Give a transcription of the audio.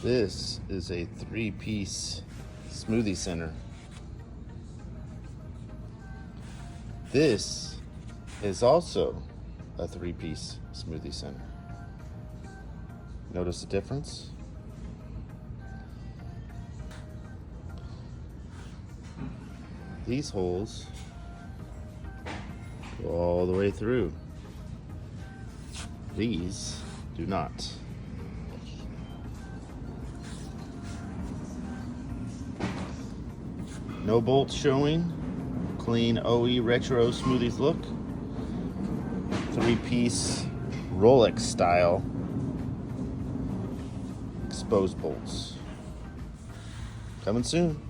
This is a 3-piece smoothie center. This is also a 3-piece smoothie center. Notice the difference? These holes go all the way through. These do not. No bolts showing. Clean OE retro smoothies look. 3-piece Rolex style exposed bolts. Coming soon.